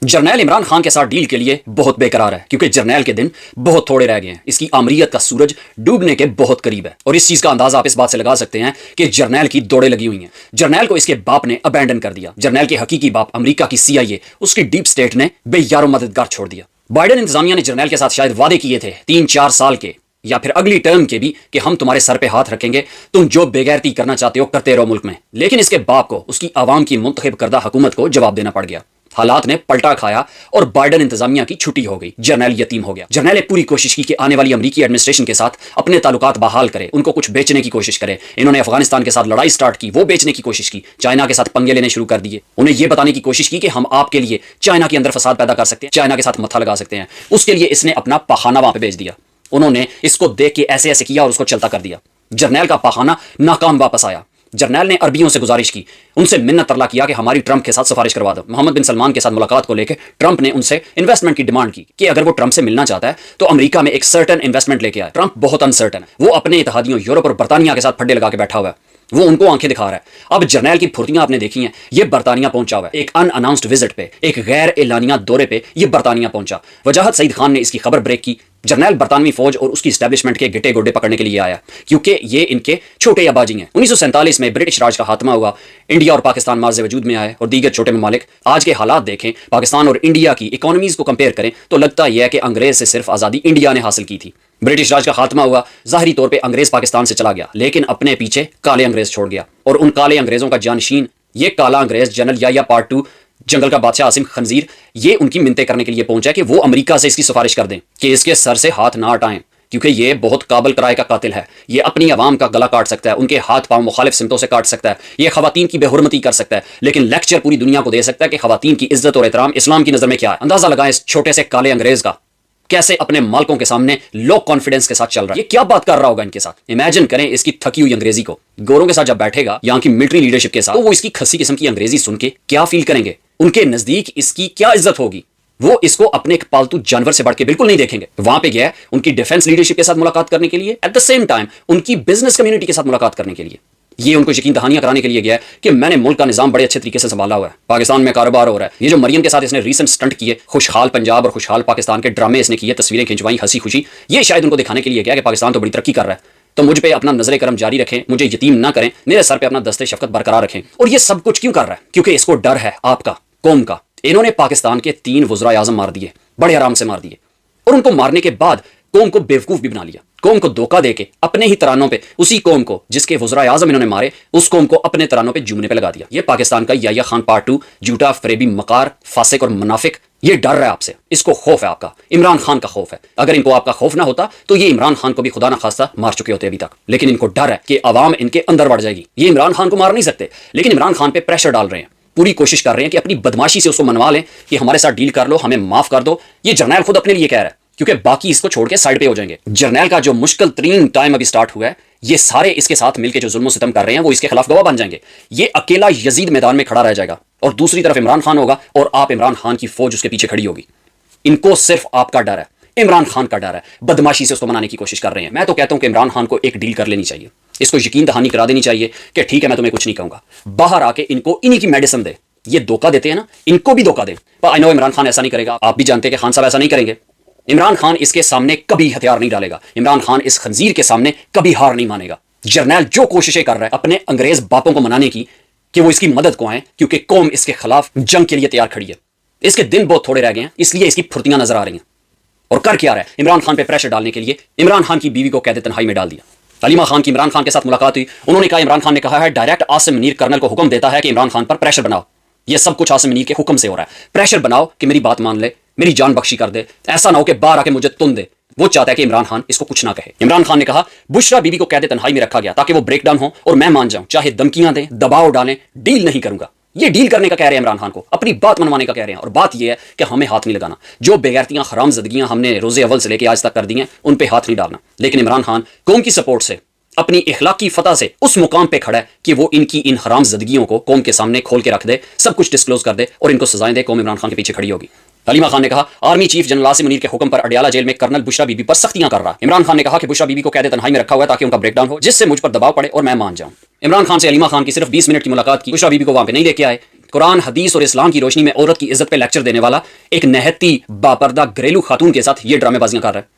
जर्नैल इमरान खान के साथ डील के लिए बहुत बेकरार है क्योंकि जर्नैल के दिन बहुत थोड़े रह गए हैं। इसकी आमरीयत का सूरज डूबने के बहुत करीब है और इस चीज का अंदाजा आप इस बात से लगा सकते हैं कि जर्नैल की दौड़े लगी हुई हैं। जर्नैल को इसके बाप ने अबैंडन कर दिया। जर्नैल के हकीकी बाप अमेरिका की CIA, उसकी डीप स्टेट ने बेयारो मददगार छोड़ दिया। बाइडेन इंतजामिया ने जर्नैल के साथ शायद वादे किए थे 3-4 साल के या फिर अगली टर्म के भी कि हम तुम्हारे सर पे हाथ रखेंगे, तुम जो बेगैरती करना चाहते हो करते रहो मुल्क में। लेकिन इसके बाप को उसकी आवाम की मुंतखब करदा हुकूमत को जवाब देना पड़ गया। हालात ने पलटा खाया और बाइडेन इंतजामिया की छुट्टी हो गई। जर्नैल यतीम हो गया। जर्नैल ने पूरी कोशिश की कि आने वाली अमेरिकी एडमिनिस्ट्रेशन के साथ अपने ताल्लुकात बहाल करे, उनको कुछ बेचने की कोशिश करे। इन्होंने अफगानिस्तान के साथ लड़ाई स्टार्ट की, वो बेचने की कोशिश की। चाइना के साथ पंगे लेने शुरू कर दिए। उन्हें यह बताने की कोशिश की कि हम आपके लिए चाइना के अंदर फसाद पैदा कर सकते हैं, चाइना के साथ मत्था लगा सकते हैं। उसके लिए इसने अपना पहाना वहां पर भेज दिया। उन्होंने इसको देख के ऐसे ऐसे किया और उसको चलता कर दिया। जर्नैल का पहाना नाकाम वापस आया। जर्नैल ने अरबियों से गुजारिश की, उनसे मिन्नत तरला किया कि हमारी ट्रंप के साथ सिफारिश करवा दो। मोहम्मद बिन सलमान के साथ मुलाकात को लेकर ट्रंप ने उनसे इन्वेस्टमेंट की डिमांड की कि अगर वो ट्रंप से मिलना चाहता है तो अमेरिका में एक सर्टन इन्वेस्टमेंट लेके आए। ट्रंप बहुत अनसर्टन है। वो अपने इत्तेहादियों यूरोप और बर्तानिया के साथ फड्डे लगा के बैठा हुआ है। वो उनको आंखें दिखा रहा है। अब जर्नैल की फुर्तियां आपने देखी हैं। ये बर्तानिया पहुंचा हुआ है एक अनअनाउंस्ड विजिट पे, एक गैर एलानिया दौरे पे ये बर्तानिया पहुंचा। वजाहत सईद खान ने इसकी खबर ब्रेक की। जर्नैल बरतानवी फौज और उसकी स्टैब्लिशमेंट के गिटे गोडे पकड़ने के लिए आया क्योंकि ये इनके छोटे आबाजी हैं। 1947 में ब्रिटिश राज का खात्मा हुआ, इंडिया और पाकिस्तान मार्ज़े वजूद में आए और दीगर छोटे ममालिक। आज के हालात देखें, पाकिस्तान और इंडिया की इकोनॉमीज को कंपेयर करें तो लगता यह है कि अंग्रेज से सिर्फ आज़ादी इंडिया ने हासिल की थी। ब्रिटिश राज का खात्मा हुआ, जाहिरी तौर पर अंग्रेज पाकिस्तान से चला गया, लेकिन अपने पीछे काले अंग्रेज छोड़ गया। और उन काले अंग्रेजों का जानशीन ये काला अंग्रेज जनरल याया पार्ट 2 जंगल का बादशाह आसिम खंजीर, ये उनकी मिन्नतें करने के लिए पहुंचा कि वो अमेरिका से इसकी सिफारिश कर दें कि इसके सर से हाथ ना हटाएं क्योंकि ये बहुत काबिल कराए का कातिल है। ये अपनी आवाम का गला काट सकता है, उनके हाथ पांव मुखालिफ सिमतों से काट सकता है, ये खवातीन की बेहुरमती कर सकता है, लेकिन लेक्चर पूरी दुनिया को दे सकता है कि खवातीन की इज्जत और एहतराम इस्लाम की नजर में क्या है। अंदाजा लगाएं इस छोटे से काले अंग्रेज का कैसे अपने मालकों के सामने लो कॉन्फिडेंस के साथ चल रहा है। ये क्या बात कर रहा होगा इनके साथ। इमेजिन करें इसकी थकी हुई अंग्रेजी को। गोरों के साथ जब बैठेगा यहाँ की मिलिट्री लीडरशिप के साथ, तो वो इसकी खसी किस्म की अंग्रेजी सुन के क्या फील करेंगे। उनके नजदीक इसकी क्या इज्जत होगी। वो इसको अपने एक पालतू जानवर से बढ़ के बिल्कुल नहीं देखेंगे। वहां पे गया है उनकी डिफेंस लीडरशिप के साथ मुलाकात करने के लिए, एट द सेम टाइम उनकी बिजनेस कम्युनिटी के साथ मुलाकात करने के लिए। ये उनको यकीन दहानियां कराने के लिए गया है कि मैंने मुल्क का निजाम बड़े अच्छे तरीके से संभाला हुआ है, पाकिस्तान में कारोबार हो रहा है। ये जो मरियम के साथ इसने रीसेंट स्टंट किए, खुशहाल पंजाब और खुशहाल पाकिस्तान के ड्रामे इसने किए, तस्वीरें खिंचवाई हंसी खुशी, ये शायद उनको दिखाने के लिए गया कि पाकिस्तान तो बड़ी तरक्की कर रहा है, तो मुझ पे अपना नजर करम जारी रखें, मुझे यतीम ना करें, मेरे सर पे अपना दस्ते शफकत बरकरार रखें। और ये सब कुछ क्यों कर रहा है? क्योंकि इसको डर है आपका, कौम का। इन्होंने पाकिस्तान के 3 वज़रा आज़म मार दिए, बड़े आराम से मार दिए, और उनको मारने के बाद कौम को बेवकूफ भी बना लिया। कौम को धोखा देके अपने ही तरानों पे, उसी कौम को जिसके वज़रा आज़म इन्होंने मारे, उस कौम को अपने तरानों पे जूमने पे लगा दिया। ये पाकिस्तान का याया खान पार्ट 2 झूठा, फरेबी, मकार, फासिक और मुनाफिक, ये डर रहा है आपसे। इसको खौफ है आपका, इमरान खान का खौफ है। अगर इनको आपका खौफ ना होता तो ये इमरान खान को भी खुदा ना खास्ता मार चुके होते अभी तक। लेकिन इनको डर है कि अवाम इनके अंदर बढ़ जाएगी। ये इमरान खान को मार नहीं सकते, लेकिन इमरान खान पे प्रेशर डाल रहे हैं, पूरी कोशिश कर रहे हैं कि अपनी बदमाशी से उसको मनवा लें कि हमारे साथ डील कर लो, हमें माफ कर दो। ये जर्नैल खुद अपने लिए कह रहा है क्योंकि बाकी इसको छोड़ के साइड पे हो जाएंगे। जर्नैल का जो मुश्किल तरीन टाइम अभी स्टार्ट हुआ है, ये सारे इसके साथ मिलकर जो जुल्म सितम कर रहे हैं वो इसके खिलाफ गवाह बन जाएंगे। ये अकेला यजीद मैदान में खड़ा रह जाएगा और दूसरी तरफ इमरान खान होगा और आप इमरान खान की फौज उसके पीछे खड़ी होगी। इनको सिर्फ आपका डर है, इमरान खान का डर है। बदमाशी से उसको मनाने की कोशिश कर रहे हैं। मैं तो कहता हूं कि इमरान खान को एक डील कर लेनी चाहिए, इसको यकीन दहानी करा देनी चाहिए कि ठीक है मैं तुम्हें कुछ नहीं कहूंगा, बाहर आके इनको इन्हीं की मेडिसिन दे। ये धोखा देते हैं ना, इनको भी धोखा दे। पर आई नो इमरान खान ऐसा नहीं करेगा, आप भी जानते हैं कि खान साहब ऐसा नहीं करेंगे। इमरान खान इसके सामने कभी हथियार नहीं डालेगा। इमरान खान इस खंजीर के सामने कभी हार नहीं मानेगा। जर्नैल जो कोशिशें कर रहा है अपने अंग्रेज बापों को मनाने की कि वो इसकी मदद को आए, क्योंकि कौम इसके खिलाफ जंग के लिए तैयार खड़ी है। इसके दिन बहुत थोड़े रह गए हैं, इसलिए इसकी फुर्तियां नजर आ रही हैं। और कर क्या रहा है? इमरान खान पे प्रेशर डालने के लिए इमरान खान की बीवी को कैद तन्हाई में डाल दिया। हलीमा खान की इमरान खान के साथ मुलाकात हुई, उन्होंने कहा, इमरान खान ने कहा है डायरेक्ट आसिम मुनीर कर्नल को हुक्म देता है कि इमरान खान पर प्रेशर बनाओ। ये सब कुछ आसिम मुनीर के हुक्म से हो रहा है। प्रेशर बनाओ कि मेरी बात मान ले, मेरी जान बख्शी कर दे, ऐसा ना हो कि बाहर आके मुझे तुन दे। वो चाहता है कि इमरान खान इसको कुछ ना कहे। इमरान खान ने कहा बुशरा बीबी को कैद तन्हाई में रखा गया ताकि वो ब्रेक डाउन हो और मैं मान जाऊं, चाहे धमकियां दें, दबाव डालें, डील नहीं करूंगा। ये डील करने का कह रहे हैं इमरान खान को, अपनी बात मनवाने का कह रहे हैं। और बात ये है कि हमें हाथ नहीं लगाना। जो बेगैरतियां, हरामजदगियां हमने रोजे अव्वल से लेकर आज तक कर दी हैं, उन पे हाथ नहीं डालना। लेकिन इमरान खान कौम की सपोर्ट से, अपनी इखलाकी फतह से उस मुकाम पे खड़ा है कि वो इनकी इन हरामजदगियों को कौम के सामने खोल के रख दे, सब कुछ डिस्क्लोज कर दे और इनको सजाएं दे। कौम इमरान खान के पीछे खड़ी होगी। हलीमा खान ने कहा army chief general Asim Munir के हुक्म पर अडियाला जेल में कर्नल बुशरा बीबी पर सख्तियां कर रहा। इमरान खान ने कहा कि बुशरा बीबी को कैद तन्हाई में रखा हुआ है ताकि उनका ब्रेकडाउन हो, जिससे मुझ पर दबाव पड़े और मैं मान जाऊं। इमरान खान से हलीमा खान की सिर्फ 20 मिनट की मुलाकात की। बुशरा बीबी को वहां पे नहीं लेके आए, कुरान, हदीस और इस्लाम की रोशनी में औरत की इज्जत पे लेक्चर देने वाला एक नहती बापर्दा घरेलू खातून के साथ ये ड्रामेबाजियां कर रहा है।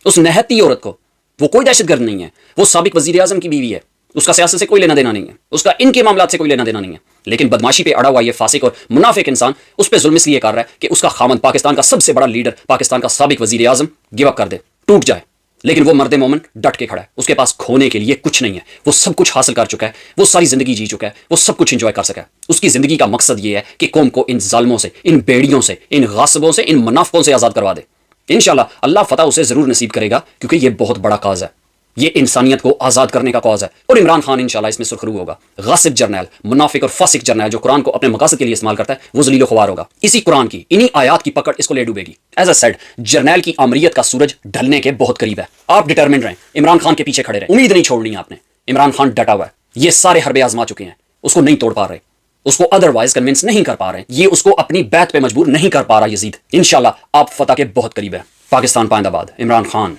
उस नहती औरत को, वो कोई दहशतगर्द नहीं है, वो साबिक वजीर आजम की बीवी है, उसका सियासत से कोई लेना देना नहीं है, उसका इनके मामलात से कोई लेना देना नहीं है, लेकिन बदमाशी पे अड़ा हुआ ये फासिक और मुनाफिक इंसान उस पर जुल्म इसलिए कर रहा है कि उसका खामंद, पाकिस्तान का सबसे बड़ा लीडर, पाकिस्तान का साबिक वजीर आजम गिव अप कर दे, टूट जाए। लेकिन वो मर्द मोमन डट के खड़ा है, उसके पास खोने के लिए कुछ नहीं है, वो सब कुछ हासिल कर चुका है, वो सारी जिंदगी जी चुका है, वो सब कुछ इंजॉय कर सका है। उसकी जिंदगी का मकसद ये है कि कौम को इन जालमों से, इन बेड़ियों से, इन गासिबों से, इन मुनाफिकों से आजाद करवा दे। इंशाल्लाह अल्लाह फतह उसे जरूर नसीब करेगा, क्योंकि ये बहुत बड़ा काज है, ये इंसानियत को आजाद करने का कौज है। और इमरान खान इंशाल्लाह इसमें सुरखरू होगा। गासिब जर्नैल, मुनाफिक और फासिक जर्नैल जो कुरान को अपने मकासद के लिए इस्तेमाल करता है, वो जलील ख्वार होगा। इसी कुरान की, इन्हीं आयात की पकड़ इसको ले डूबेगी। एज अ सेड, जर्नैल की आमरीयत का सूरज ढलने के बहुत करीब है। आप डिटरमिन रहें, इमरान खान के पीछे खड़े रहें, उम्मीद नहीं छोड़नी है आपने। इमरान खान डटा हुआ है, ये सारे हरबे आजमा चुके हैं, उसको नहीं तोड़ पा रहे, उसको अदरवाइज कन्विंस नहीं कर पा रहे, ये उसको अपनी बैत पे मजबूर नहीं कर पा रहा यजीद। इंशाल्लाह आप फतह के बहुत करीब है। पाकिस्तान पाइंदाबाद, इमरान खान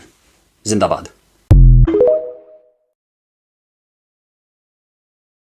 जिंदाबाद।